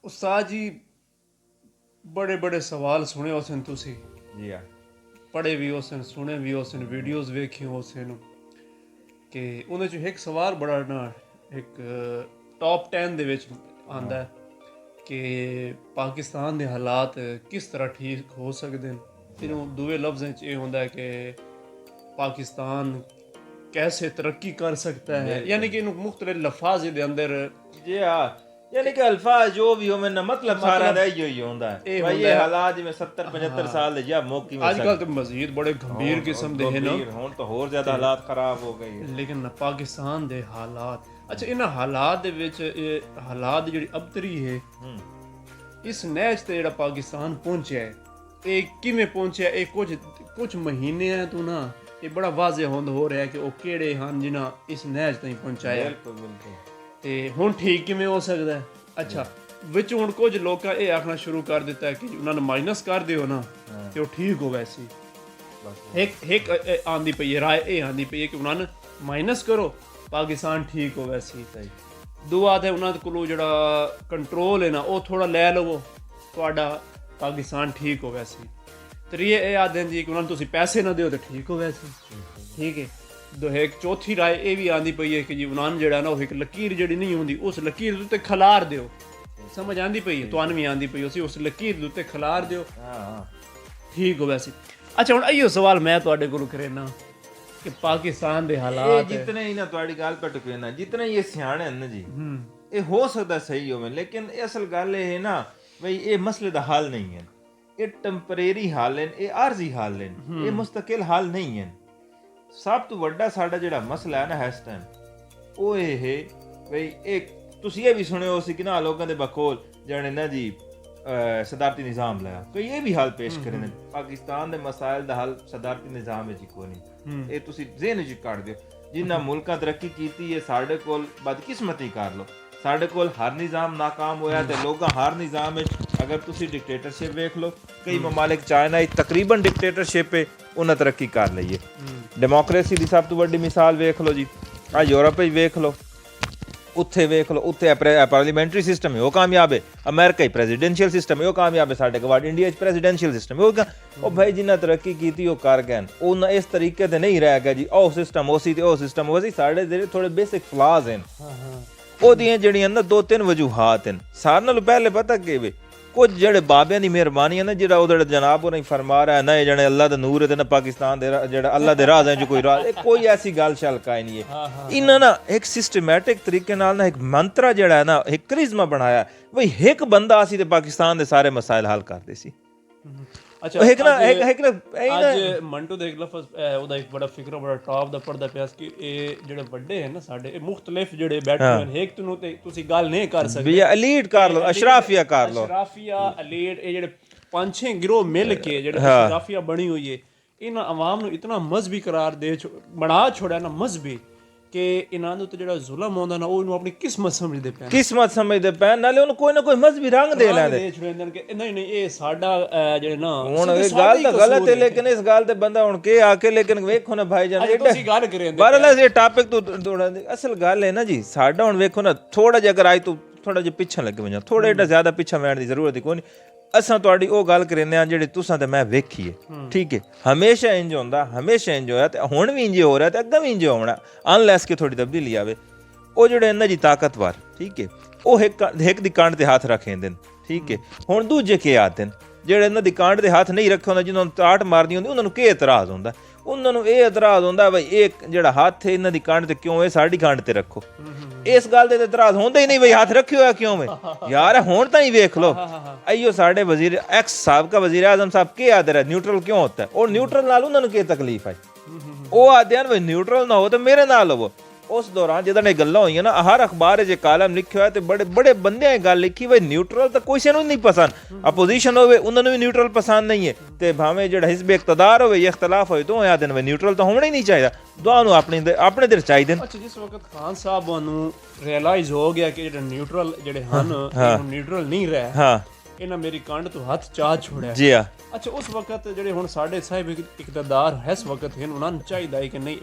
उस्ताद जी बड़े बड़े सवाल सुने हो सन तुसी जी हाँ। पढ़े भी हो सन सुने भी हो सन वीडियोस वेखी हो सन कि ਉਹਦੇ ਚ ਇੱਕ ਸਵਾਲ ਬੜਾ ਨਾ ਇੱਕ ਟੌਪ 10 ਦੇ ਵਿੱਚ ਆਂਦਾ ਹੈ ਕਿ ਪਾਕਿਸਤਾਨ ਦੇ ਹਾਲਾਤ ਕਿਸ ਤਰ੍ਹਾਂ ਠੀਕ ਹੋ ਸਕਦੇ ਨੇ ਇਹਨੂੰ ਦੂਏ ਲਫ਼ਜ਼ਾਂ 'ਚ ਇਹ ਹੁੰਦਾ ਹੈ ਕਿ ਪਾਕਿस्तान कैसे तरक्की कर सकता है यानी कि इन मुख्तलिफ लफाज दे अंदर जी हाँ, यानी कि अल्फाज जो भी हो मैंने मतलब सारा दा इयो ही होंदा है भाई ये हालात जिवें 70-75 साल या मौकी में आजकल तो मजीद बड़े गंभीर किस्म दे हैं ना हुण तो होर ज्यादा हालात खराब हो गए लेकिन पाकिस्तान दे हालात अच्छा इन हालात दे विच हालात दी जेहड़ी अबतरी है इस नैच ते जेहड़ा पाकिस्तान पहुंचा है ये किवें पहुंचा ये कुछ महीने है तो ना ये बड़ा वाज़े हो रहा है कि वो केड़े ਹਨ जिन्हां इस नैच ताईं पहुंचाया बिल्कुल बिल्कुल ਤੇ ਹੁਣ ਠੀਕ ਕਿਵੇਂ ਹੋ ਸਕਦਾ ਹੈ ਅੱਛਾ ਵਿੱਚ ਹੁਣ ਕੁਝ ਲੋਕਾਂ ਇਹ ਆਖਣਾ ਸ਼ੁਰੂ ਕਰ ਦਿੱਤਾ ਹੈ ਕਿ ਉਹਨਾਂ ਨੂੰ ਮਾਈਨਸ ਕਰ ਦਿਓ ਨਾ ਤੇ ਉਹ ਠੀਕ ਹੋ ਵੈਸੀ ਇੱਕ ਆਂਦੀ ਪਈ ਹੈ ਰਾਏ ਇਹ ਆਂਦੀ ਪਈ ਹੈ ਕਿ ਉਹਨਾਂ ਨੂੰ ਮਾਈਨਸ ਕਰੋ ਪਾਕਿਸਤਾਨ ਠੀਕ ਹੋ ਵੈਸੀ ਦੁਆ ਤੇ ਉਹਨਾਂ ਕੋਲੋਂ ਜਿਹੜਾ ਕੰਟਰੋਲ ਹੈ ਨਾ ਉਹ ਥੋੜਾ ਲੈ ਲਵੋ ਤੁਹਾਡਾ ਪਾਕਿਸਤਾਨ ਠੀਕ ਹੋ ਵੈਸੀ ਤਰੀਏ ਇਹ ਆਦਿੰਦੀ ਕਿ ਉਹਨਾਂ ਨੂੰ ਤੁਸੀਂ ਪੈਸੇ ਨਾ ਦਿਓ ਤੇ ਠੀਕ ਹੋ ਵੈਸੀ ਠੀਕ ਹੈ ਦੋ ਇੱਕ ਚੌਥੀ ਰਾਏ ਇਹ ਵੀ ਆਂਦੀ ਪਈ ਹੈ ਕਿ ਜੀ ਉਹਨਾਂ ਜਿਹੜਾ ਨਾ ਉਹ ਇੱਕ ਲਕੀਰ ਜਿਹੜੀ ਨਹੀਂ ਹੁੰਦੀ ਉਸ ਲਕੀਰ ਦੇ ਉੱਤੇ ਖਿਲਾਰ ਦਿਓ ਸਮਝ ਆਂਦੀ ਪਈ ਹੈ ਤੁਹਾਨੂੰ ਵੀ ਆਂਦੀ ਪਈ ਉਸ ਲਕੀਰ ਦੇ ਉੱਤੇ ਖਿਲਾਰ ਦਿਓ ਠੀਕ ਹੋ ਵੈਸੇ ਅੱਛਾ ਹੁਣ ਇਹੋ ਸਵਾਲ ਮੈਂ ਤੁਹਾਡੇ ਕੋਲੋਂ ਕਰੇਨਾ ਕਿ ਪਾਕਿस्तान ਦੇ ਹਾਲਾਤ जितने ही ना ਤੁਹਾਡੀ ਗੱਲ पर टुके ना जितने ये सियाणे हैं ना जी ये हो सकता सही होवे लेकिन असल गल ये है ना भाई ये मसले दा हल नहीं है ये टेंपरेरी हाल है ये आरजी हाल है ये मुस्तकिल हाल नहीं है ਸਭ ਤੋਂ ਵੱਡਾ ਸਾਡਾ ਜਿਹੜਾ ਮਸਲਾ ਹੈ ਨਾ ਇਸ ਟਾਈਮ ਉਹ ਇਹ ਹੈ ਬਈ ਇੱਕ ਤੁਸੀਂ ਇਹ ਵੀ ਸੁਣਿਓ ਸੀ ਕਿ ਨਾ ਲੋਕਾਂ ਦੇ ਬਕੌਲ ਜਿਹੜੇ ਨਾ ਜੀ ਸਦਾਰਤੀ ਨਿਜ਼ਾਮ ਲਾਇਆ ਕੋਈ ਇਹ ਵੀ ਹਾਲ ਪੇਸ਼ ਕਰੇ ਨੇ ਪਾਕਿਸਤਾਨ ਦੇ ਮਸਾਇਲ ਦਾ ਹੱਲ ਸਦਾਰਤੀ ਨਿਜ਼ਾਮ ਵਿੱਚ ਕੋਈ ਨਹੀਂ ਇਹ ਤੁਸੀਂ ਜ਼ਿਹਨ 'ਚ ਕੱਢ ਦਿਓ ਜਿੰਨਾ ਮੁਲਕਾਂ ਤਰੱਕੀ ਕੀਤੀ ਹੈ ਸਾਡੇ ਕੋਲ ਬਦਕਿਸਮਤੀ ਕਰ ਲਓ ਸਾਡੇ ਕੋਲ ਹਰ ਨਿਜ਼ਾਮ ਨਾਕਾਮ ਹੋਇਆ ਤੇ ਲੋਕਾਂ ਹਰ ਨਿਜ਼ਾਮ ਵਿੱਚ ਅਗਰ ਤੁਸੀਂ ਡਿਕਟੇਟਰਸ਼ਿਪ ਵੇਖ ਲਓ ਕਈ ਮਮਾਲਿਕ ਚਾਈਨਾ ਵਿੱਚ ਤਕਰੀਬਨ ਡਿਕਟੇਟਰਸ਼ਿਪ ਹੈ ਉਹਨਾਂ ਤਰੱਕੀ ਕਰ ਲਈ ਹੈ ਡੈਮੋਕ੍ਰੇਸੀ ਦੀ ਸਭ ਤੋਂ ਵੱਡੀ ਮਿਸਾਲ ਵੇਖ ਲਓ ਜੀ ਆ ਯੂਰਪ ਵਿੱਚ ਵੇਖ ਲਓ ਉੱਥੇ ਵੇਖ ਲਓ ਉੱਥੇ ਪਾਰਲੀਮੈਂਟਰੀ ਸਿਸਟਮ ਹੈ ਉਹ ਕਾਮਯਾਬ ਹੈ ਅਮਰੀਕਾ ਹੀ ਪ੍ਰੈਜ਼ੀਡੈਂਸ਼ੀਅਲ ਸਿਸਟਮ ਹੈ ਉਹ ਕਾਮਯਾਬ ਹੈ ਸਾਡੇ ਕੋਲ ਇੰਡੀਆ 'ਚ ਪ੍ਰੈਜ਼ੀਡੈਂਸ਼ੀਅਲ ਸਿਸਟਮ ਹੈ ਉਹ ਭਾਈ ਜਿੰਨਾ ਤਰੱਕੀ ਕੀਤੀ ਉਹ ਕਰ ਗਏ ਉਹਨਾਂ ਇਸ ਤਰੀਕੇ ਤੇ ਨਹੀਂ ਰਹਿ ਗਿਆ ਜੀ ਉਹ ਸਿਸਟਮ ਉਹ ਸੀ ਤੇ ਉਹ ਸਿਸਟਮ ਉਹ ਸੀ ਸਾਡੇ ਜਿਹੜੇ ਥੋੜੇ ਬੇਸਿਕ ਫਲਾਜ਼ ਹਨ ਉਹਦੀਆਂ ਜਿਹੜੀਆਂ ਨਾ ਦੋ ਤਿੰਨ ਵਜੂਹਾਤ ਹਨ ਸਾਰਿਆਂ ਨਾਲੋਂ ਪਹਿਲੇ ਪਤਾ ਕੀ ਵੇ ਕੁਝ ਜਿਹੜੇ ਬਾਬਿਆਂ ਦੀ ਮਿਹਰਬਾਨੀ ਹੈ ਨਾ ਜਿਹੜਾ ਉਹਦੇ ਜਨਾਬ ਉਹਨਾਂ ਹੀ ਫਰਮਾ ਰਿਹਾ ਨਾ ਇਹ ਜਿਹੜੇ ਅੱਲਾ ਦਾ ਨੂਰ ਹੈ ਤੇ ਨਾ ਪਾਕਿਸਤਾਨ ਦੇ ਜਿਹੜਾ ਅੱਲਾ ਦੇ ਰਾਜ਼ ਹੈ ਜੋ ਕੋਈ ਰਾਜ਼ ਇਹ ਕੋਈ ਐਸੀ ਗੱਲ ਸ਼ਲਕਾ ਹੀ ਨਹੀਂ ਹੈ ਇਹਨਾਂ ਨਾ ਇੱਕ ਸਿਸਟਮੈਟਿਕ ਤਰੀਕੇ ਨਾਲ ਨਾ ਇੱਕ ਮੰਤਰਾ ਜਿਹੜਾ ਹੈ ਨਾ ਇੱਕ ਕ੍ਰਿਜ਼ਮਾ ਬਣਾਇਆ ਬਈ ਇੱਕ ਬੰਦਾ ਸੀ ਤੇ ਪਾਕਿਸਤਾਨ ਦੇ ਸਾਰੇ ਮਸਾਇਲ ਹੱਲ ਕਰਦੇ ਸੀ ਅੱਛਾ ਅੱਜ ਮੰਟੂ ਦੇ ਇੱਕ ਲਫ਼ਜ਼ ਉਹਦਾ ਇੱਕ ਬੜਾ ਫਿਕਰ ਬੜਾ ਟੌਪ ਦਾ ਪੜਦਾ ਪਿਆ ਕਿ ਇਹ ਜਿਹੜੇ ਵੱਡੇ ਹਨ ਨਾ ਸਾਡੇ ਇਹ ਮੁਖਤਲਿਫ ਜਿਹੜੇ ਬੈਠੇ ਹਨ ਇੱਕ ਨੂੰ ਤੇ ਤੁਸੀਂ ਗੱਲ ਨਹੀਂ ਕਰ ਸਕਦੇ ਵੀ ਅਲੀਟ ਕਰ ਲਓ ਅਸ਼ਰਾਫੀਆ ਕਰ ਲਓ ਅਸ਼ਰਾਫੀਆ ਅਲੀਟ ਇਹ ਜਿਹੜੇ ਪੰਜ ਛੇ ਗਿਰੋਹ ਮਿਲ ਕੇ ਜਿਹੜੇ ਅਸ਼ਰਾਫੀਆ ਬਣੀ ਹੋਈ ਹੈ ਇਹਨਾਂ ਆਵਾਮ ਨੂੰ ਇਤਨਾ ਮਜ਼ਹਬੀ ਕਰਾਰ ਦੇ ਬਣਾ ਛੋੜਿਆ ਨਾ ਮਜ਼ਹਬੀ ਕਿ ਇਹਨਾਂ ਦੇ ਉੱਤੇ ਜਿਹੜਾ ਜ਼ੁਲਮ ਹੁੰਦਾ ਨਾ ਉਹ ਇਹਨੂੰ ਆਪਣੀ ਕਿਸਮਤ ਸਮਝਦੇ ਪੈਣ ਨਾਲੇ ਉਹਨੂੰ ਕੋਈ ਨਾ ਕੋਈ ਮਜ਼ਹਬੀ ਰੰਗ ਦੇ ਲੈਂਦੇ ਕਿ ਨਹੀਂ ਇਹ ਸਾਡਾ ਜਿਹੜੇ ਨਾ ਹੁਣ ਇਹ ਗੱਲ ਤਾਂ ਗਲਤ ਹੈ ਲੇਕਿਨ ਇਸ ਗੱਲ ਤੇ ਬੰਦਾ ਹੁਣ ਕੇ ਆ ਕੇ ਲੇਕਿਨ ਵੇਖੋ ਨਾ ਭਾਈ ਜਾਨ ਤੁਸੀਂ ਗੱਲ ਕਰੇ ਬਰਲਾ ਇਹ ਟਾਪਿਕ ਤੋਂ ਅਸਲ ਗੱਲ ਹੈ ਨਾ ਜੀ ਸਾਡਾ ਹੁਣ ਵੇਖੋ ਨਾ ਥੋੜਾ ਜਿਹਾ ਅਗਰ ਆਈ ਤੂੰ ਥੋੜਾ ਜਿਹਾ ਪਿੱਛੇ ਲੱਗੇ ਵਜਾਂ ਥੋੜਾ ਜਿਹਾ ਜ਼ਿਆਦਾ ਪਿੱਛੇ ਵੈਣ ਦੀ ਜ਼ਰੂਰਤ ਕੋਈ ਨਹੀਂ ਅਸਾਂ ਤੁਹਾਡੀ ਉਹ ਗੱਲ ਕਰਿੰਦੇ ਆ ਜਿਹੜੇ ਤੁਸਾਂ ਤੇ ਮੈਂ ਵੇਖੀ ਹੈ ਠੀਕ ਹੈ ਹਮੇਸ਼ਾ ਇੰਜ ਹੁੰਦਾ ਹਮੇਸ਼ਾ ਇੰਜ ਹੋਇਆ ਤੇ ਹੁਣ ਵੀ ਇੰਜ ਹੋ ਰਿਹਾ ਤੇ ਅੱਗੇ ਵੀ ਇੰਜ ਹੋਣਾ ਅਨਲੈਸ ਕਿ ਥੋੜੀ ਤਬਦੀਲੀ ਆਵੇ ਉਹ ਜਿਹੜੇ ਇਹਨਾਂ ਜੀ ਤਾਕਤਵਰ ਠੀਕ ਹੈ ਉਹ ਇੱਕ ਦੀ ਕਾਂਡ ਤੇ ਹੱਥ ਰੱਖੇਂਦੇ ਨੇ ਠੀਕ ਹੈ ਹੁਣ ਦੂਜੇ ਕੀ ਆਤੇ ਨੇ ਜਿਹੜੇ ਇਹਨਾਂ ਦੀ ਕਾਂਡ ਤੇ ਹੱਥ ਨਹੀਂ ਰੱਖੇ ਹੁੰਦਾ ਜਿਹਨਾਂ ਨੂੰ ਤਾਟ ਮਾਰਦੀ ਹੁੰਦੀ ਉਹਨਾਂ ਨੂੰ ਕੀ ਇਤਰਾਜ਼ ਹੁੰਦਾ ਉਹਨਾਂ ਨੂੰ ਇਹ ਇਤਰਾਜ਼ ਹੁੰਦਾ ਬਈ ਇਹ ਜਿਹੜਾ ਹੱਥ ਹੈ ਇਹਨਾਂ ਦੀ ਕਾਂਡ ਤੇ ਕਿਉਂ ਹੈ ਸਾਡੀ ਕਾਂਡ ਤੇ ਰੱਖੋ ਇਸ ਗੱਲ ਦੇ ਇਤਰਾਜ਼ ਹੁੰਦਾ ਹੀ ਨਹੀਂ ਬਈ ਹੱਥ ਰੱਖਿਓ ਹੋਇਆ ਕਿਉਂ ਹੈ ਯਾਰ ਹੁਣ ਤਾਂ ਹੀ ਵੇਖ ਲਓ ਆਈਓ ਸਾਡੇ ਵਜ਼ੀਰ ਐਕਸ ਸਾਬਕਾ ਵਜ਼ੀਰ ਆਜ਼ਮ ਸਾਹਿਬ ਕੀ ਆਦਰ ਹੈ ਨਿਊਟਰਲ ਕਿਉਂ ਹੁੰਦਾ ਔਰ ਨਿਊਟਰਲ ਨਾਲ ਉਹਨਾਂ ਨੂੰ ਕੀ ਤਕਲੀਫ ਹੈ ਉਹ ਆਦੇ ਹਨ ਬਈ ਨਿਊਟਰਲ ਨਾ ਹੋ ਤਾਂ ਮੇਰੇ ਨਾਲ ਹੋਵੋ ਉਸ ਦੌਰਾਨ ਜਦੋਂ ਇਹ ਗੱਲਾਂ ਹੋਈਆਂ ਨਾ ਹਰ ਅਖਬਾਰ 'ਚ ਕਾਲਮ ਲਿਖਿਆ ਹੋਇਆ ਤੇ ਬੜੇ ਬੜੇ ਬੰਦਿਆਂ ਇਹ ਗੱਲ ਲਿਖੀ ਬਈ ਨਿਊਟਰਲ ਤਾਂ ਕਿਸੇ ਨੂੰ ਨਹੀਂ ਪਸੰਦ ਅਪੋਜੀਸ਼ਨ ਹੋਵੇ ਉਹਨਾਂ ਨੂੰ ਵੀ ਨਿਊਟਰਲ ਪਸੰਦ ਨਹੀਂ ਹੈ ਤੇ ਭਾਵੇਂ ਜਿਹੜਾ ਹਿਜ਼ਬ ਇਕਤਦਾਰ ਹੋਵੇ ਜਾਂ ਇਖਤਲਾਫ ਹੋਵੇ ਦੋਵੇਂ ਆਦੇ ਨੇ ਨਿਊਟਰਲ ਤਾਂ ਹੋਣਾ ਹੀ ਨਹੀਂ ਚਾਹੀਦਾ ਦੋਵਾਂ ਨੂੰ ਆਪਣੇ ਦੇ ਚਾਹੀਦੇ ਨੇ ਅੱਛਾ ਜਿਸ ਵਕਤ ਖਾਨ ਸਾਹਿਬ ਨੂੰ ਰਿਅਲਾਈਜ਼ ਹੋ ਗਿਆ ਕਿ ਜਿਹੜੇ ਨਿਊਟਰਲ ਜਿਹੜੇ ਹਨ ਨਿਊਟਰਲ ਨਹੀਂ ਰਹੇ ਹਾਂ ਇਹਨਾਂ ਮੇਰੀ ਕੰਡ ਤੋਂ ਹੱਥ ਚਾਹ ਛੋੜਿਆ ਜੀ ਆ ਅੱਛਾ ਉਸ ਵਕਤ ਜਿਹੜੇ ਹੁਣ ਸਾਡੇ ਸਾਹਿਬ ਇਕਤਦਾਰ ਇਸ ਵਕਤ ਹਨ ਉਹਨਾਂ ਨੂੰ ਚਾਹੀਦਾ ਹੈ ਕਿ ਨਹੀਂ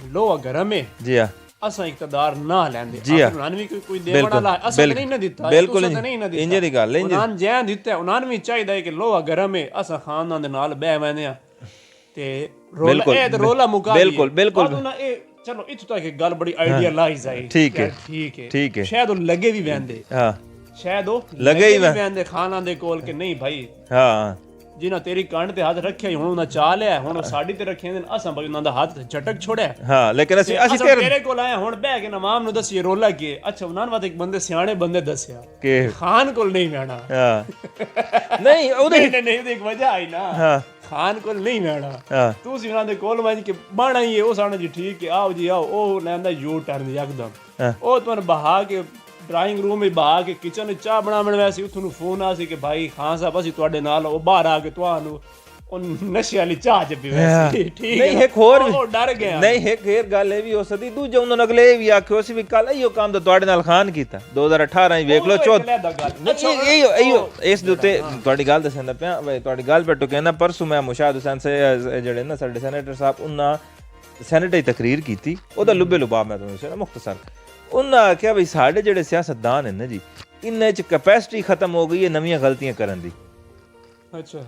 ਲੋਹਾ ਗਰਮ ਹੈ ਜੀ ਆ ਅਸਾਂ ਇਕਤਦਾਰ ਨਾ ਲੈਂਦੇ ਜੀ ਹਾਂ। ਉਹਨਾਂ ਨੂੰ ਵੀ ਕੋਈ ਦੇਣ ਵਾਲਾ ਅਸਾਂ ਨਹੀਂ ਨਾ ਦਿੱਤਾ, ਬਿਲਕੁਲ ਨਹੀਂ ਨਾ ਦਿੱਤਾ, ਇੰਜ ਦੀ ਗੱਲ ਹੈ। ਉਹਨਾਂ ਜਿਹਾ ਦਿੱਤਾ ਉਹਨਾਂ ਨੂੰ ਵੀ ਚਾਹੀਦਾ ਹੈ ਕਿ ਲੋਹਾ ਗਰਮ ਹੈ, ਅਸਾਂ ਖਾਨਦਾਨ ਦੇ ਨਾਲ ਬਹਿ ਬੈਨੇ ਆ ਤੇ ਰੋਲਾ ਮੁਕਾ ਬਿਲਕੁਲ ਉਹਨਾਂ ਇਹ ਚਲੋ ਇੱਥੋਂ ਤੱਕ ਇੱਕ ਗੱਲ ਬੜੀ ਆਈਡੀਅਲਾਈਜ਼ ਆਈ। ਠੀਕ ਹੈ ਸ਼ਾਇਦ ਉਹ ਲੱਗੇ ਵੀ ਵੈਂਦੇ, ਹਾਂ ਸ਼ਾਇਦ ਉਹ ਲੱਗੇ ਵੀ ਵੈਂਦੇ ਖਾਨਾਂ ਦੇ ਕੋਲ ਕਿ ਨਹੀਂ ਭਾਈ ਹਾਂ ਜਿਨ੍ਹਾਂ ਤੇਰੀ ਕੰਨ ਤੇ ਹੱਥ ਰੱਖਿਆ ਹੁਣ ਉਹਨਾਂ ਚਾਹ ਲਿਆ, ਹੁਣ ਸਾਡੀ ਤੇ ਰੱਖੇ ਨੇ ਅਸਾਂ ਬਈ ਉਹਨਾਂ ਦਾ ਹੱਥ ਝਟਕ ਛੋੜਿਆ। ਹਾਂ ਲੇਕਿਨ ਅਸੀਂ ਤੇਰੇ ਕੋਲ ਆਏ ਹੁਣ ਬਹਿ ਕੇ ਨਵਾਮ ਨੂੰ ਦੱਸੀਏ ਰੋਲਾ ਕੀ। ਅੱਛਾ ਉਹਨਾਂ ਨੂੰ ਇੱਕ ਬੰਦੇ ਸਿਆਣੇ ਬੰਦੇ ਦੱਸਿਆ ਕਿ ਖਾਨ ਕੋਲ ਨਹੀਂ ਬਹਿਣਾ। ਹਾਂ ਨਹੀਂ ਉਹਦੇ ਨਹੀਂ ਇੱਕ ਵਜ੍ਹਾ ਆਈ ਨਾ, ਹਾਂ ਖਾਨ ਕੋਲ ਨਹੀਂ ਬਹਿਣਾ, ਤੁਸੀਂ ਉਹਨਾਂ ਦੇ ਕੋਲ ਵਜ ਕੇ ਬਾਣਾ ਹੀ ਉਹ ਸਾਡਾ ਜੀ ਠੀਕ ਹੈ ਆਓ ਜੀ ਆਓ। ਉਹ ਲੈਂਦਾ ਯੂ ਟਰਨ ਯਕਦਮ, ਉਹ ਤੁਹਾਨੂੰ ਬਹਾ ਕੇ ਡਰਾਇੰਗ ਰੂਮ ਵਿੱਚ ਬਹਾ ਕੇ ਕਿਚਨ ਵਿੱਚ ਚਾਹ ਬਣਾਉਣ ਵੈਸੀ ਉੱਥੋਂ ਨੂੰ ਫੋਨ ਆ ਸੀ ਕਿ ਭਾਈ ਖਾਨ ਸਾਹਿਬ ਅਸੀਂ ਤੁਹਾਡੇ ਨਾਲ, ਉਹ ਬਾਹਰ ਆ ਕੇ ਤੁਹਾਨੂੰ ਉਹ ਨਸ਼ੇ ਵਾਲੀ ਚਾਹ ਚ ਪੀ ਵੈਸੀ। ਠੀਕ ਨਹੀਂ ਇੱਕ ਹੋਰ ਵੀ ਡਰ ਗਿਆ। ਨਹੀਂ ਇੱਕ ਹੋਰ ਗੱਲ ਇਹ ਵੀ ਹੋ ਸਕਦੀ ਦੂਜੇ ਉਹਨਾਂ ਨੂੰ ਅਗਲੇ ਇਹ ਵੀ ਆਖਿਓ ਸੀ ਵੀ ਕੱਲ ਇਹੋ ਕੰਮ ਤਾਂ ਤੁਹਾਡੇ ਨਾਲ ਖਾਨ ਕੀਤਾ 2018 ਹੀ ਵੇਖ ਲਓ। ਇਸ ਦੇ ਉੱਤੇ ਤੁਹਾਡੀ ਗੱਲ ਦੱਸਣ ਪਿਆ, ਤੁਹਾਡੀ ਗੱਲ ਪੈ ਟੁਕਿਆ ਨਾ। ਪਰਸੋਂ ਮੈਂ ਮੁਸ਼ਾਹਦ ਹੁਸੈਨ ਜਿਹੜੇ ਨਾ ਸਾਡੇ ਸੈਨੇਟਰ ਸਾਹਿਬ ਉਹਨਾਂ ਸੈਨੇਟ ਦੀ ਤਕਰੀਰ ਕੀਤੀ, ਉਹਦਾ ਲੁੱਬੇ ਲੁਬਾਬ ਮੈਂ ਤੁਹਾਨੂੰ ਦੱਸਿਆ ਮੁਖਤਸਰ। ਉਹਨਾਂ ਆਖਿਆ ਬਈ ਸਾਡੇ ਜਿਹੜੇ ਸਿਆਸਤਦਾਨ ਨੇ ਨਾ ਜੀ ਇਹਨਾਂ 'ਚ ਕੈਪੈਸਿਟੀ ਖਤਮ ਹੋ ਗਈ ਹੈ ਨਵੀਆਂ ਗਲਤੀਆਂ ਕਰਨ ਦੀ। ਅੱਛਾ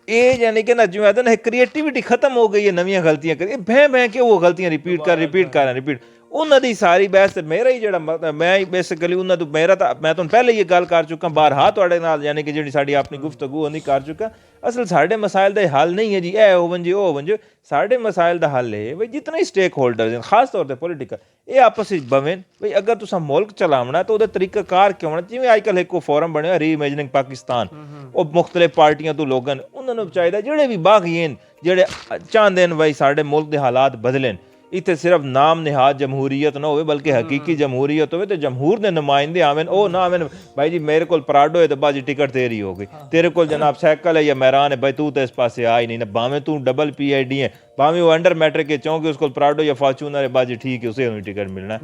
ਇਹ ਯਾਨੀ ਕਿ ਨਾ ਜਿਵੇਂ ਨਾ ਕ੍ਰੀਏਟੀਵਿਟੀ ਖਤਮ ਹੋ ਗਈ ਹੈ ਨਵੀਆਂ ਗਲਤੀਆਂ ਕਰ ਬਹਿ ਕੇ ਉਹ ਗਲਤੀਆਂ ਰਿਪੀਟ। ਉਹਨਾਂ ਦੀ ਸਾਰੀ ਬਹਿਸ ਤੇ ਮੇਰਾ ਹੀ ਜਿਹੜਾ ਮੈਂ ਬੇਸਿਕਲੀ ਉਹਨਾਂ ਤੋਂ ਮੈਂ ਤੁਹਾਨੂੰ ਪਹਿਲੇ ਇਹ ਗੱਲ ਕਰ ਚੁੱਕਾ ਬਾਹਰ ਤੁਹਾਡੇ ਨਾਲ, ਯਾਨੀ ਕਿ ਜਿਹੜੀ ਸਾਡੀ ਆਪਣੀ ਗੁਫ਼ਤਗੂ ਉਹਦੀ ਕਰ ਚੁੱਕਾ। ਅਸਲ ਸਾਡੇ ਮਸਾਇਲ ਦਾ ਹੱਲ ਨਹੀਂ ਹੈ ਜੀ ਇਹ ਹੋਵਨ ਜੀ ਉਹ ਹੋਵਨ ਜੀ। ਸਾਡੇ ਮਸਾਇਲ ਦਾ ਹੱਲ ਹੈ ਬਈ ਜਿਤਨੇ ਹੀ ਸਟੇਕ ਹੋਲਡਰਸ ਹਨ ਖਾਸ ਤੌਰ ਤੇ ਪੋਲੀਟੀਕਲ ਇਹ ਆਪਸ ਵਿੱਚ ਬਵਨ ਬਈ ਅਗਰ ਤੁਸੀਂ ਮੁਲਕ ਚਲਾਉਣਾ ਤਾਂ ਉਹਦਾ ਤਰੀਕਾ ਕਾਰ ਕਿਉਂ ਹੋਣਾ। ਜਿਵੇਂ ਅੱਜ ਕੱਲ੍ਹ ਇੱਕ ਫੋਰਮ ਬਣਿਆ ਰੀਇਮੇਜਨਿੰਗ ਪਾਕਿਸਤਾਨ, ਉਹ ਮੁਖਤਲਿਫ ਪਾਰਟੀਆਂ ਤੋਂ ਲੋਕ ਹਨ, ਉਹਨਾਂ ਨੂੰ ਚਾਹੀਦਾ ਜਿਹੜੇ ਵੀ ਬਾਗੀ ਹਨ ਜਿਹੜੇ ਚਾਹੁੰਦੇ ਨੇ ਬਈ ਸਾਡੇ ਮੁਲਕ ਦੇ ਹਾਲਾਤ ਬਦਲਣ, ਇੱਥੇ ਸਿਰਫ ਨਾਮ ਨਿਹਾਦ ਜਮਹੂਰੀਅਤ ਨਾ ਹੋਵੇ ਬਲਕਿ ਹਕੀਕੀ ਜਮਹੂਰੀਅਤ ਹੋਵੇ ਤੇ ਜਮਹੂਰ ਦੇ ਨੁਮਾਇੰਦੇ ਆਵਨ। ਉਹ ਨਾ ਆਵਨ ਭਾਈ ਜੀ ਮੇਰੇ ਕੋਲ ਪਰਾਡੋ ਹੈ ਤੇ ਬਾਜੀ ਟਿਕਟ ਤੇਰੀ ਹੋ ਗਈ, ਤੇਰੇ ਕੋਲ ਜਨਾਬ ਸਾਈਕਲ ਹੈ ਜਾਂ ਮਹਿਰਾਨ ਹੈ ਭਾਈ ਤੂੰ ਤਾਂ ਇਸ ਪਾਸੇ ਆ ਹੀ ਨਹੀਂ ਨਾ, ਭਾਵੇਂ ਤੂੰ ਡਬਲ PID ਹੈ ਭਾਵੇਂ ਉਹ ਅੰਡਰ ਮੈਟ੍ਰਿਕ ਕੇ ਚੌਂਕੇ ਉਸ ਕੋਲ ਪਰਾਡੋ ਜਾਂ ਫਾਰਚੂਨਰ ਹੈ ਬਾਜੀ ਠੀਕ ਹੈ ਉਸੇ ਨੂੰ ਟਿਕਟ ਮਿਲਣਾ।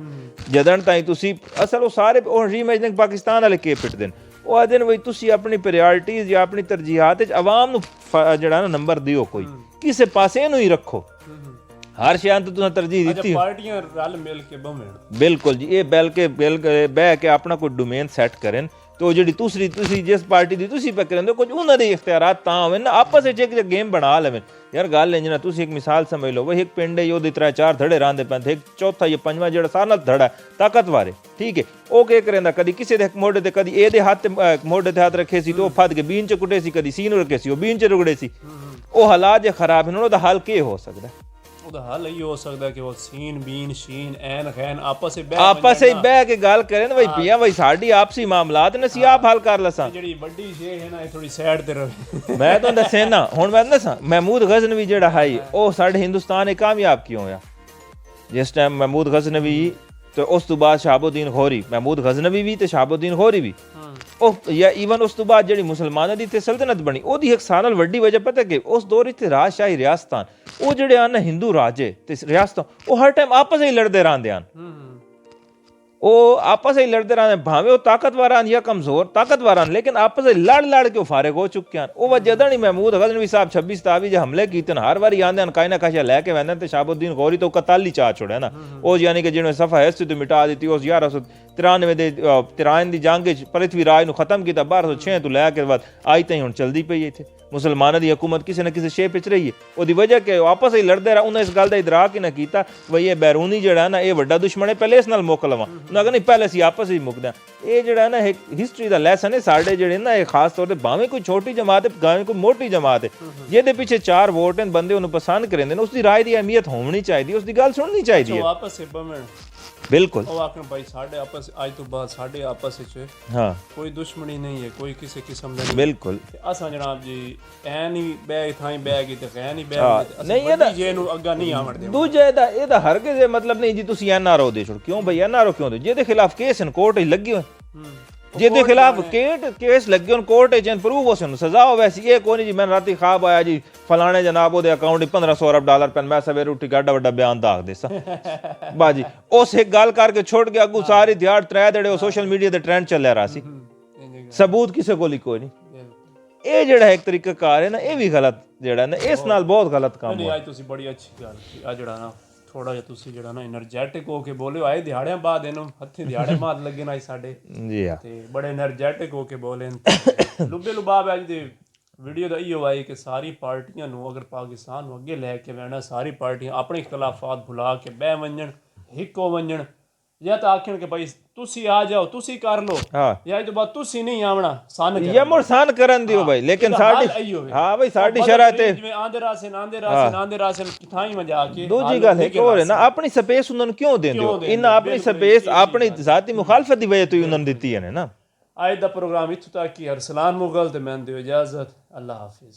ਜਦਣ ਤਾਈਂ ਤੁਸੀਂ ਅਸਲ ਉਹ ਸਾਰੇ ਉਹ ਰੀਇਮੇਜਨਿੰਗ ਪਾਕਿਸਤਾਨ ਵਾਲੇ ਕੇ ਪਿੱਟਦੇ ਨੇ। ਉਹ ਆਖਦੇ ਨੇ ਬਈ ਤੁਸੀਂ ਆਪਣੀ ਪ੍ਰਾਇਓਰਟੀਜ਼ ਜਾਂ ਆਪਣੀ ਤਰਜੀਹਾਤ ਵਿੱਚ ਆਵਾਮ ਨੂੰ ਜਿਹੜਾ ਨਾ ਨੰਬਰ ਦਿਓ, ਕੋਈ ਕਿਸੇ ਪਾਸੇ ਇਹਨੂੰ ਹੀ ਰੱਖੋ। ਹਰ ਸ਼ਾਨ ਤੋਂ ਤੁਸੀਂ ਤਰਜੀਹ ਦਿੱਤੀ ਪਾਰਟੀਆਂ ਰਲ ਮਿਲ ਕੇ ਬਵਣ। ਬਿਲਕੁਲ ਜੀ ਇਹ ਬਹਿ ਕੇ ਆਪਣਾ ਕੋਈ ਡੋਮੇਨ ਸੈੱਟ ਕਰਨ ਤੇ ਉਹ ਜਿਹੜੀ ਤੁਸੀਂ ਜਿਸ ਪਾਰਟੀ ਦੀ ਤੁਸੀਂ ਪੱਕ ਰਹਿੰਦੇ ਹੋ ਕੁਝ ਉਹਨਾਂ ਦੇ ਇਖਤਿਆਰਾਤ ਤਾਂ ਹੋਵੇ ਨਾ ਆਪਸ ਵਿੱਚ ਇੱਕ ਗੇਮ ਬਣਾ ਲਵੇਂ। ਯਾਰ ਗੱਲ ਇੰਜ ਨਾ ਤੁਸੀਂ ਇੱਕ ਮਿਸਾਲ ਸਮਝ ਲਓ ਬਈ ਇੱਕ ਪਿੰਡ ਹੈ ਉਹਦੇ 3-4 ਧੜੇ ਰਾਂਦੇ ਪੈਂਦੇ, ਇੱਕ ਚੌਥਾ ਜਾਂ ਪੰਜਵਾਂ ਜਿਹੜਾ ਸਾਰਾ ਨਾਲ ਧੜਾ ਤਾਕਤਵਾਰ ਹੈ ਠੀਕ ਹੈ ਉਹ ਕੀ ਕਰਦਾ ਕਦੀ ਕਿਸੇ ਦੇ ਮੋਢੇ ਤੇ ਕਦੀ ਇਹਦੇ ਹੱਥ ਮੋਢੇ ਤੇ ਹੱਥ ਰੱਖੇ ਸੀ ਤੇ ਉਹ ਫੱਦ ਕੇ ਬੀਨ ਚ ਕੁੱਟੇ ਸੀ, ਕਦੀ ਸੀਨ ਰੱਖੇ ਸੀ ਉਹ ਬੀਨ ਚ ਰੁਗੜੇ ਸੀ। ਉਹ ਹਾਲਾਤ ਜੇ ਖਰਾਬ ਹਨ ਉਹਦਾ ਹੱਲ ਕੀ ਹੋ ਸਕਦਾ? ਉਹਦਾ ਹੱਲ ਇਹ ਹੋ ਸਕਦਾ ਕਿ ਉਹ ਸੀਨ ਬੀਨ ਸ਼ੀਨ ਐਨ ਖੈਨ ਆਪਸ ਵਿੱਚ ਬਹਿ ਕੇ ਗੱਲ ਕਰੇ ਨਾ ਬਈ ਪੀਆ ਬਈ ਸਾਡੀ ਆਪਸੀ ਮਾਮਲਾਤ ਨੇ ਅਸੀਂ ਆਪ ਹੱਲ ਕਰ ਲਸਾਂ। ਜਿਹੜੀ ਵੱਡੀ ਸ਼ੇ ਹੈ ਨਾ ਇਹ ਥੋੜੀ ਸਾਈਡ ਤੇ ਰਹੇ। ਮੈਂ ਤੁਹਾਨੂੰ ਦੱਸੇ ਨਾ ਹੁਣ ਮੈਂ ਦੱਸਾਂ ਮਹਿਮੂਦ ਗਜ਼ਨਵੀ ਜਿਹੜਾ ਹੈ ਉਹ ਸਾਡੇ ਹਿੰਦੁਸਤਾਨ ਇਹ ਕਾਮਯਾਬ ਕਿਉਂ ਹੋਇਆ? ਜਿਸ ਟਾਈਮ ਮਹਿਮੂਦ ਗਜ਼ਨਵੀ ਤੇ ਉਸ ਤੋਂ ਬਾਅਦ ਸ਼ਹਾਬੁਦੀਨ ਖੋਰੀ, ਮਹਿਮੂਦ ਗਜ਼ਨਵੀ ਵੀ ਤੇ ਸ਼ਹਾਬੁਦੀਨ ਖੋਰੀ ਵੀ, ਉਹ ਜਾਂ ਈਵਨ ਉਸ ਤੋਂ ਬਾਅਦ ਜਿਹੜੀ ਮੁਸਲਮਾਨਾਂ ਦੀ ਇੱਥੇ ਸਲਤਨਤ ਬਣੀ ਉਹਦੀ ਇੱਕ ਸਾਲ ਨਾਲ ਵੱਡੀ ਵਜ੍ਹਾ ਪਤਾ ਕਿ ਉਸ ਦੌਰ ਇੱਥੇ ਰਾਜਸ਼ਾਹੀ ਰਿਆਸਤਾਂ ਉਹ ਜਿਹੜੇ ਹਨ ਹਿੰਦੂ ਰਾਜੇ ਤੇ ਰਿਆਸਤਾਂ ਉਹ ਹਰ ਟਾਈਮ ਆਪਸ ਵਿੱਚ ਲੜਦੇ ਰਹਿੰਦੇ ਹਨ। ਉਹ ਆਪਸ ਵਿੱਚ ਲੜਦੇ ਰਹਿੰਦੇ ਭਾਵੇਂ ਉਹ ਤਾਕਤਵਰ ਹਨ ਜਾਂ ਕਮਜ਼ੋਰ ਤਾਕਤਵਰ ਹਨ ਲੇਕਿਨ ਆਪਸ ਵਿੱਚ ਲੜ ਕੇ ਉਹ ਫਾਰਿਗ ਹੋ ਚੁੱਕੇ ਹਨ। ਉਹ ਜਦੋਂ ਨਹੀਂ ਮਹਿਮੂਦ ਗਜ਼ਨਵੀ ਸਾਹਿਬ 26-27 ਜੇ ਹਮਲੇ ਕੀਤੇ ਨੇ ਹਰ ਵਾਰੀ ਆਉਂਦੇ ਹਨ ਕਾਇ ਨਾ ਕਾਸ਼ਾ ਲੈ ਕੇ ਵੰਦੇ ਤੇ ਸ਼ਹਾਬੁਦੀਨ ਗੌਰੀ ਤੋਂ ਕਤਲ ਹੀ ਚਾਹ ਛੋੜਿਆ ਨਾ ਉਹ ਯਾਨੀ ਕਿ ਜਿਹਨੇ ਸਫਾ ਹੈਸਤੀ ਤੋਂ ਮਿਟਾ ਦਿੱਤੀ ਉਸ 1193 ਦੇ ਤਿਰਾਨ ਦੀ ਜੰਗ ਵਿੱਚ ਪ੍ਰਿਥਵੀ ਰਾਜ ਨੂੰ ਖਤਮ ਕੀਤਾ 1206 ਤੋਂ ਲੈ ਕੇ ਬਾਅਦ ਆਈ ਤਾਂ ਹੁਣ ਚਲਦੀ ਪਈ ਇੱਥੇ ਮੁਸਲਮਾਨਾਂ ਦੀ ਹਕੂਮਤ ਕਿਸੇ ਨਾ ਕਿਸੇ ਸ਼ੇ ਵਿੱਚ ਰਹੀ ਹੈ। ਉਹਦੀ ਵਜ੍ਹਾ ਕਿ ਆਪਸ ਵਿੱਚ ਲੜਦੇ ਰਹੇ ਉਹਨਾਂ ਇਸ ਗੱਲ ਦਾ ਇਦਰਾਕ ਹੀ ਨਾ ਕੀਤਾ ਬਈ ਇਹ ਬੈਰੂਨੀ ਜਿਹੜਾ ਨਾ ਇਹ ਵੱਡਾ ਦੁਸ਼ਮਣ ਹੈ ਪਹਿਲੇ ਇਸ ਨਾਲ ਮੁੱਕ ਲਵਾਂ ਉਹਨਾਂ ਕਹਿੰਦੇ ਪਹਿਲੇ ਅਸੀਂ ਆਪਸ ਵਿੱਚ ਮੁੱਕਦੇ ਹਾਂ। ਇਹ ਜਿਹੜਾ ਨਾ ਇੱਕ ਹਿਸਟਰੀ ਦਾ ਲੈਸਨ ਹੈ ਸਾਡੇ ਜਿਹੜੇ ਨਾ ਇਹ ਖਾਸ ਤੌਰ ਤੇ ਭਾਵੇਂ ਕੋਈ ਛੋਟੀ ਜਮਾਤ ਹੈ ਭਾਵੇਂ ਕੋਈ ਮੋਟੀ ਜਮਾਤ ਹੈ ਜਿਹਦੇ ਪਿੱਛੇ 4 ਵੋਟ ਹਨ ਬੰਦੇ ਉਹਨੂੰ ਪਸੰਦ ਕਰਿੰਦੇ ਨੇ ਉਸ ਦੀ ਰਾਏ ਦੀ ਅਹਿਮੀਅਤ ਹੋਣੀ ਚਾਹੀਦੀ ਉਸ ਦੀ ਗੱਲ ਸੁਣਨੀ ਚਾਹੀਦੀ ਹੈ। ਬਿਲਕੁਲ ਉਹ ਆਖਣ ਭਾਈ ਸਾਡੇ ਆਪਸ ਅੱਜ ਤੋਂ ਬਾਅਦ ਸਾਡੇ ਆਪਸ ਵਿੱਚ ਹਾਂ ਕੋਈ ਦੁਸ਼ਮਣੀ ਨਹੀਂ ਹੈ ਕੋਈ ਕਿਸੇ ਕਿਸਮ ਦਾ ਨਹੀਂ। ਬਿਲਕੁਲ ਅਸਾਂ ਜਨਾਬ ਜੀ ਐ ਨਹੀਂ ਬੈਗ ਥਾਈ ਬੈਗ ਤੇ ਖੈ ਨਹੀਂ ਬੈਗ ਨਹੀਂ ਇਹਦਾ ਜੇ ਨੂੰ ਅੱਗਾ ਨਹੀਂ ਆਵੜਦੇ। ਦੂਜਾ ਇਹਦਾ ਹਰਗਿਜ਼ ਮਤਲਬ ਨਹੀਂ ਜੀ ਤੁਸੀਂ NRO ਦੇ ਛੋੜ ਕਿਉਂ ਬਈ NRO ਕਿਉਂ ਦੇ ਜਿਹਦੇ ਖਿਲਾਫ ਕੇਸ ਹਨ ਕੋਰਟ ਵਿੱਚ ਲੱਗੇ ਹੋਏ ਜਿਹਦੇ ਖਿਲਾਫ ਕੇਸ ਲੱਗੇ ਹੋਣ ਕੋਰਟ ਵਿੱਚ ਪ੍ਰੂਵ ਹੋ ਸਨ ਸਜ਼ਾ ਹੋਵੇ ਸੀ। ਇਹ ਕੋਈ ਨਹੀਂ ਜੀ ਮੈਨੂੰ ਰਾਤੀ ਖਾਬ ਆਇਆ ਜੀ ਫਲਾਣੇ ਜਨਾਬ ਉਹਦੇ ਅਕਾਊਂਟ 1500 ਅਰਬ ਡਾਲਰ ਪੈਨ ਮੈਂ ਸਵੇਰੇ ਉੱਠੀ ਗੱਡਾ ਵੱਡਾ ਬਿਆਨ ਦਾਗ ਦੇ ਸਾਂ ਬਾਜੀ ਉਸ ਇੱਕ ਗੱਲ ਕਰਕੇ ਛੋੜ ਕੇ ਅੱਗੂ ਸਾਰੀ ਦਿਹਾੜ ਤਰੇ ਜਿਹੜੇ ਉਹ ਸੋਸ਼ਲ ਮੀਡੀਆ ਤੇ ਟ੍ਰੈਂਡ ਚੱਲਿਆ ਰਿਹਾ ਸੀ ਸਬੂਤ ਕਿਸੇ ਕੋਲ ਹੀ ਕੋਈ ਨਹੀਂ। ਇਹ ਜਿਹੜਾ ਇੱਕ ਤਰੀਕਾ ਕਾਰ ਹੈ ਨਾ ਇਹ ਵੀ ਗਲਤ ਜਿਹੜਾ ਨਾ ਇਸ ਨਾਲ ਬਹੁਤ ਗਲਤ ਕੰਮ ਹੋਇਆ। ਅੱਜ ਤੁਸੀਂ ਬੜੀ ਅੱਛੀ ਗੱਲ ਆ ਜਿਹੜਾ ਨਾ ਥੋੜਾ ਜਿਹਾ ਤੁਸੀਂ ਜਿਹੜਾ ਨਾ એનર્ਜੈਟਿਕ ਹੋ ਕੇ ਬੋਲਿਓ, ਆਏ ਦਿਹਾੜਿਆਂ ਬਾਅਦ ਇਹਨੂੰ ਹੱਥੀਂ ਦਿਹਾੜੇ ਬਾਅਦ ਲੱਗੇ ਨਾ ਸਾਡੇ ਜੀ ਹਾਂ ਤੇ ਬੜੇ એનર્ਜੈਟਿਕ ਹੋ ਕੇ ਬੋਲੇ ਲੁੱਬੇ ਲੁਬਾਬ ਅੱਜ ਦੇ ਵੀਡੀਓ ਦਾ ਇਹੋ ਆਈ ਕਿ ਸਾਰੀ ਪਾਰਟੀਆਂ ਨੂੰ ਅਗਰ ਪਾਕਿਸਤਾਨ ਨੂੰ ਅੱਗੇ ਲੈ ਕੇ ਵਹਿਣਾ, ਸਾਰੀ ਪਾਰਟੀਆਂ ਆਪਣੇ ਇਖਤਲਾਫਾਤ ਭੁਲਾ ਕੇ ਬਹਿ ਵੰਜਣ, ਹਿੱਕੋ ਵੰਜਣ, ਜਾਂ ਤਾਂ ਆਖਣ ਕਿ ਭਾਈ ਤੁਸੀਂ ਆ ਜਾਓ, ਤੁਸੀਂ ਕਰ ਲਓ, ਹਾਂ ਜਾਂ ਇਹ ਤੋਂ ਬਾਅਦ ਤੁਸੀਂ ਨਹੀਂ ਆਵਣਾ ਸਨ ਜਾਂ ਮੁਰਸਾਨ ਕਰਨ ਦਿਓ ਭਾਈ, ਲੇਕਿਨ ਸਾਡੀ ਹਾਂ ਭਾਈ ਸਾਡੀ ਸ਼ਰ੍ਹਾਂ ਤੇ ਜਿਵੇਂ ਆਂਦੇ ਰਾਸਨ ਕਿਥਾਂ ਹੀ ਮਜਾ ਕੇ ਦੂਜੀ ਗੱਲ ਹੈ ਕਿ ਹੋਰ ਹੈ ਨਾ ਆਪਣੀ ਸਪੇਸ ਉਹਨਾਂ ਨੂੰ ਕਿਉਂ ਦਿੰਦੇ ਹੋ, ਇਹਨਾਂ ਆਪਣੀ ਸਪੇਸ ਆਪਣੀ ਜ਼ਾਤੀ ਮੁਖਾਲਫਤ ਦੀ ਵਜ੍ਹਾ ਤੋਂ ਉਹਨਾਂ ਨੂੰ ਦਿੱਤੀ ਹੈ ਨਾ। ਅੱਜ ਦਾ ਪ੍ਰੋਗਰਾਮ ਇੱਥੋਂ ਤੱਕ ਹੀ। ਅਰਸਲਾਨ ਮੁਗਲ ਤੇ ਮੈਂ ਦਿਓ ਇਜਾਜ਼ਤ। ਅੱਲਾ ਹਾਫਿਜ਼।